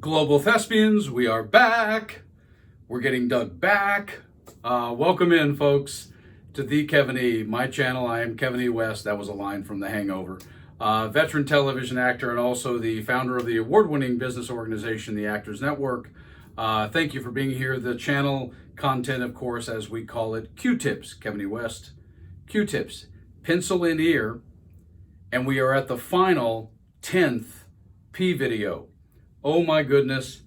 Global Thespians, we are back. We're getting dug back. Welcome in, folks, to the Kevin E, my channel. I am Kevin E. West. That was a line from The Hangover. Veteran television actor and also the founder of the award-winning business organization, the Actors Network. Thank you for being here. The channel content, of course, as we call it, Q-Tips, Kevin E. West. Q-Tips, pencil in ear, and we are at the final 10th P video. Oh my goodness,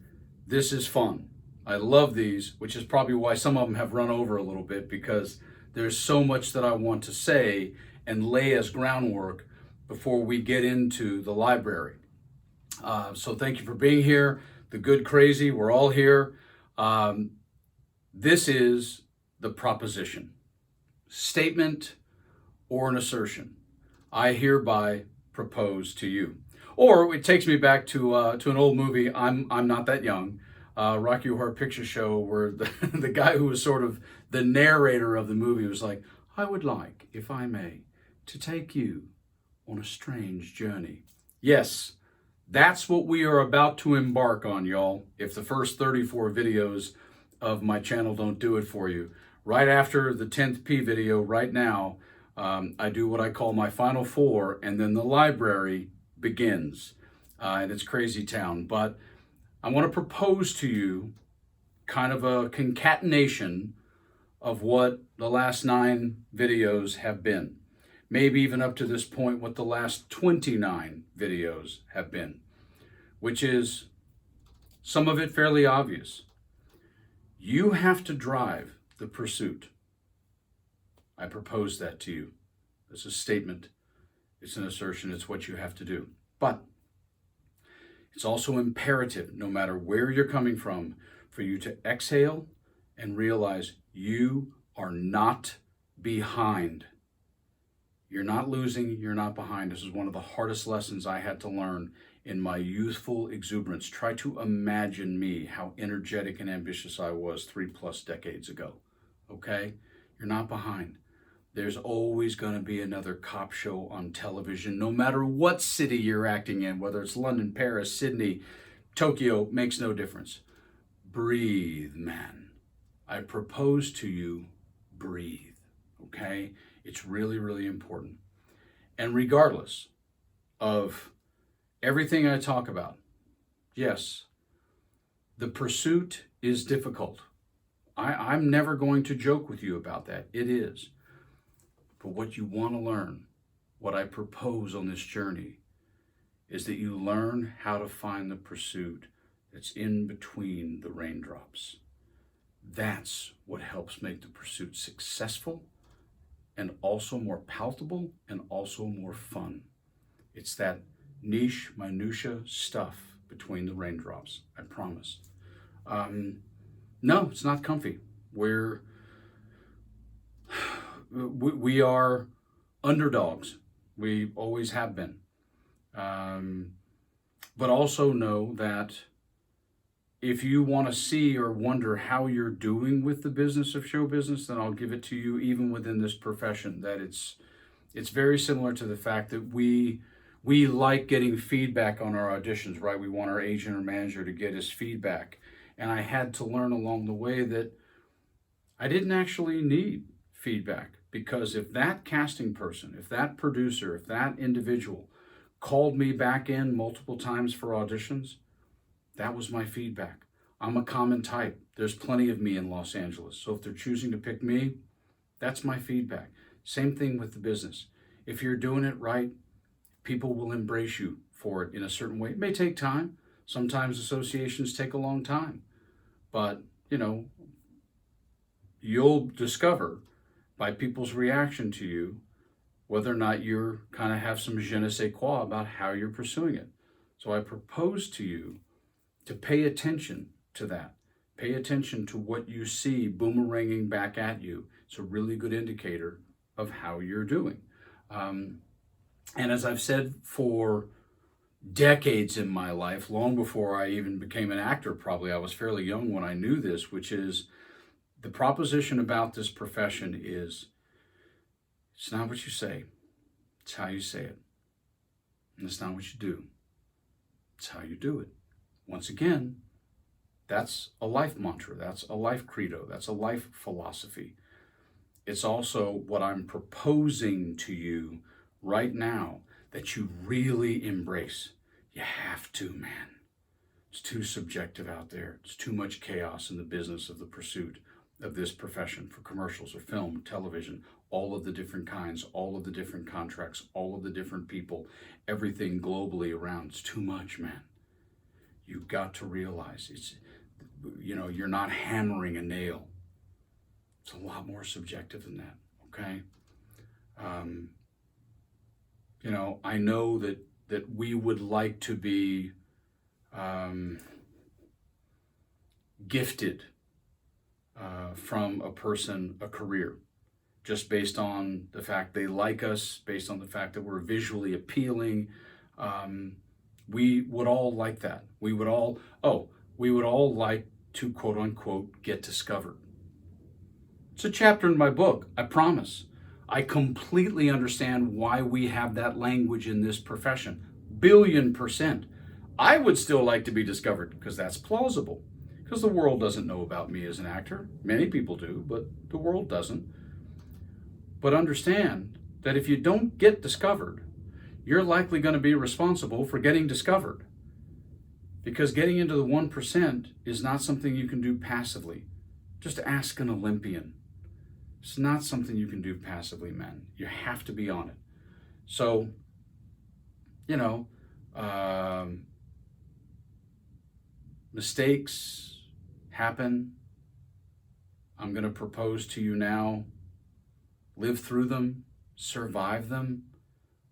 this is fun. I love these, which is probably why some of them have run over a little bit, because there's so much that I want to say and lay as groundwork before we get into the library. So thank you for being here. The good crazy, we're all here. This is the proposition, statement or an assertion. I hereby propose to you. Or it takes me back to an old movie. I'm not that young. Rocky Horror Picture Show, where the guy who was sort of the narrator of the movie was like, "I would like, if I may, to take you on a strange journey." Yes, that's what we are about to embark on, y'all. If the first 34 videos of my channel don't do it for you. Right after the 10th P video, right now, I do what I call my final four, and then the library begins, and it's crazy town. But I want to propose to you kind of a concatenation of what the last 9 videos have been. Maybe even up to this point, what the last 29 videos have been, which is some of it fairly obvious. You have to drive the pursuit. I propose that to you. It's a statement. It's an assertion. It's what you have to do. But it's also imperative, no matter where you're coming from, for you to exhale and realize you are not behind. You're not losing. You're not behind. This is one of the hardest lessons I had to learn in my youthful exuberance. Try to imagine me, how energetic and ambitious I was 3+ decades ago. Okay? You're not behind. There's always going to be another cop show on television, no matter what city you're acting in, whether it's London, Paris, Sydney, Tokyo, makes no difference. Breathe, man. I propose to you, breathe, okay? It's really, really important. And regardless of everything I talk about, yes, the pursuit is difficult. I'm never going to joke with you about that. It is. But what you want to learn, what I propose on this journey, is that you learn how to find the pursuit that's in between the raindrops. That's what helps make the pursuit successful and also more palatable and also more fun. It's that niche, minutia stuff between the raindrops, I promise. No, it's not comfy. We are underdogs. We always have been. But also know that if you want to see or wonder how you're doing with the business of show business, then I'll give it to you even within this profession, that it's very similar to the fact that we like getting feedback on our auditions, right? We want our agent or manager to get us feedback. And I had to learn along the way that I didn't actually need feedback, because if that casting person, if that producer, if that individual called me back in multiple times for auditions, that was my feedback. I'm a common type. There's plenty of me in Los Angeles. So if they're choosing to pick me, that's my feedback. Same thing with the business. If you're doing it right, people will embrace you for it in a certain way. It may take time. Sometimes associations take a long time. But, you'll discover by people's reaction to you whether or not you're kind of have some je ne sais quoi about how you're pursuing it. So I propose to you to pay attention to that. Pay attention to what you see boomeranging back at you. It's a really good indicator of how you're doing. And as I've said for decades in my life, long before I even became an actor, probably I was fairly young when I knew this, which is the proposition about this profession is, it's not what you say, it's how you say it. And it's not what you do, it's how you do it. Once again, that's a life mantra. That's a life credo. That's a life philosophy. It's also what I'm proposing to you right now that you really embrace. You have to, man. It's too subjective out there. It's too much chaos in the business of the pursuit of this profession for commercials or film, television, all of the different kinds, all of the different contracts, all of the different people, everything globally around. It's too much, man. You've got to realize you're not hammering a nail. It's a lot more subjective than that, okay? I know that we would like to be gifted from a person a career just based on the fact they like us, based on the fact that we're visually appealing. We would all like that. We would all like to, quote unquote, get discovered. It's a chapter in my book, I promise. I completely understand why we have that language in this profession. 1,000,000,000%. I would still like to be discovered because that's plausible. Because the world doesn't know about me as an actor. Many people do, but the world doesn't. But understand that if you don't get discovered, you're likely going to be responsible for getting discovered. Because getting into the 1% is not something you can do passively. Just ask an Olympian. It's not something you can do passively, man. You have to be on it. So, mistakes happen. I'm going to propose to you now. Live through them, survive them,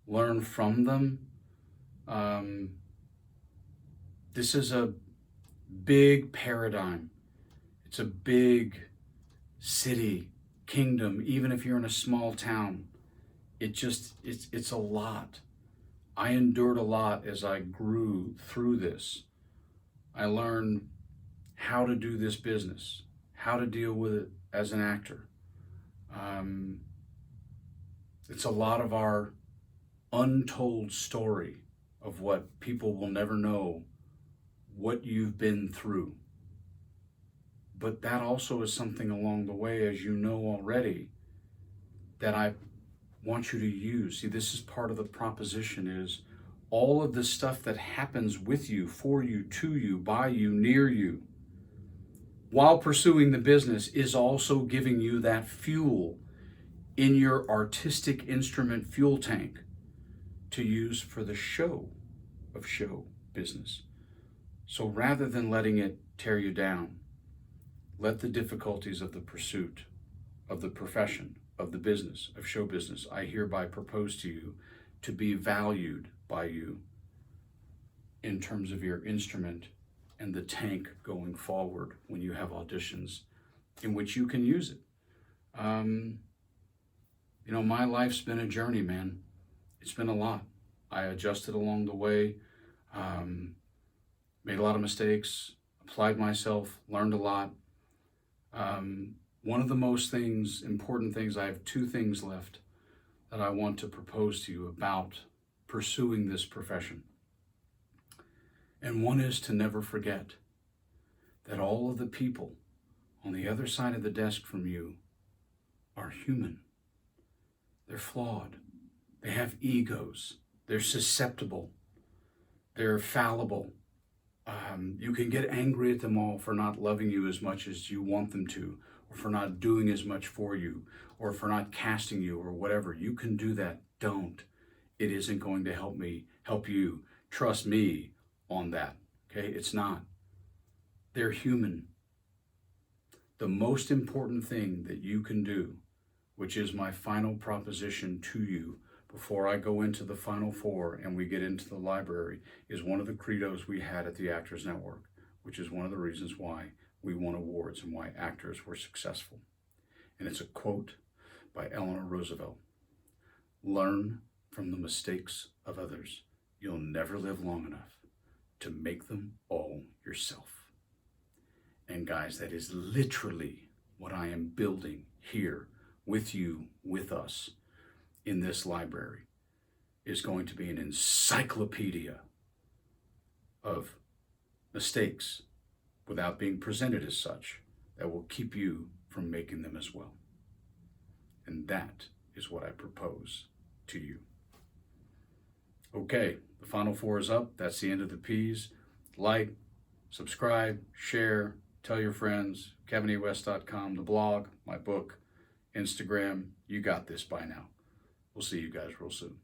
learn from them. This is a big paradigm. It's a big city, kingdom, even if you're in a small town. It's a lot. I endured a lot as I grew through this. I learned how to do this business, how to deal with it as an actor. It's a lot of our untold story of what people will never know, what you've been through. But that also is something along the way, as you know already, that I want you to use. See, this is part of the proposition is all of the stuff that happens with you, for you, to you, by you, near you, while pursuing the business is also giving you that fuel in your artistic instrument fuel tank to use for the show of show business. So rather than letting it tear you down, let the difficulties of the pursuit, of the profession, of the business, of show business, I hereby propose to you to be valued by you in terms of your instrument and the tank going forward when you have auditions in which you can use it. My life's been a journey, man. It's been a lot. I adjusted along the way, made a lot of mistakes, applied myself, learned a lot. One of the most important things, I have 2 things left that I want to propose to you about pursuing this profession. And one is to never forget that all of the people on the other side of the desk from you are human. They're flawed. They have egos. They're susceptible. They're fallible. You can get angry at them all for not loving you as much as you want them to, or for not doing as much for you, or for not casting you, or whatever. You can do that. Don't. It isn't going to help you. Trust me on that. Okay? It's not. They're human. The most important thing that you can do, which is my final proposition to you before I go into the final 4 and we get into the library, is one of the credos we had at the Actors Network, which is one of the reasons why we won awards and why actors were successful. And it's a quote by Eleanor Roosevelt. Learn from the mistakes of others. You'll never live long enough to make them all yourself. And guys, that is literally what I am building here with you, with us, in this library, is going to be an encyclopedia of mistakes without being presented as such that will keep you from making them as well. And that is what I propose to you. Okay, the Final Four is up. That's the end of the P's. Like, subscribe, share, tell your friends, kevinewest.com, the blog, my book, Instagram. You got this by now. We'll see you guys real soon.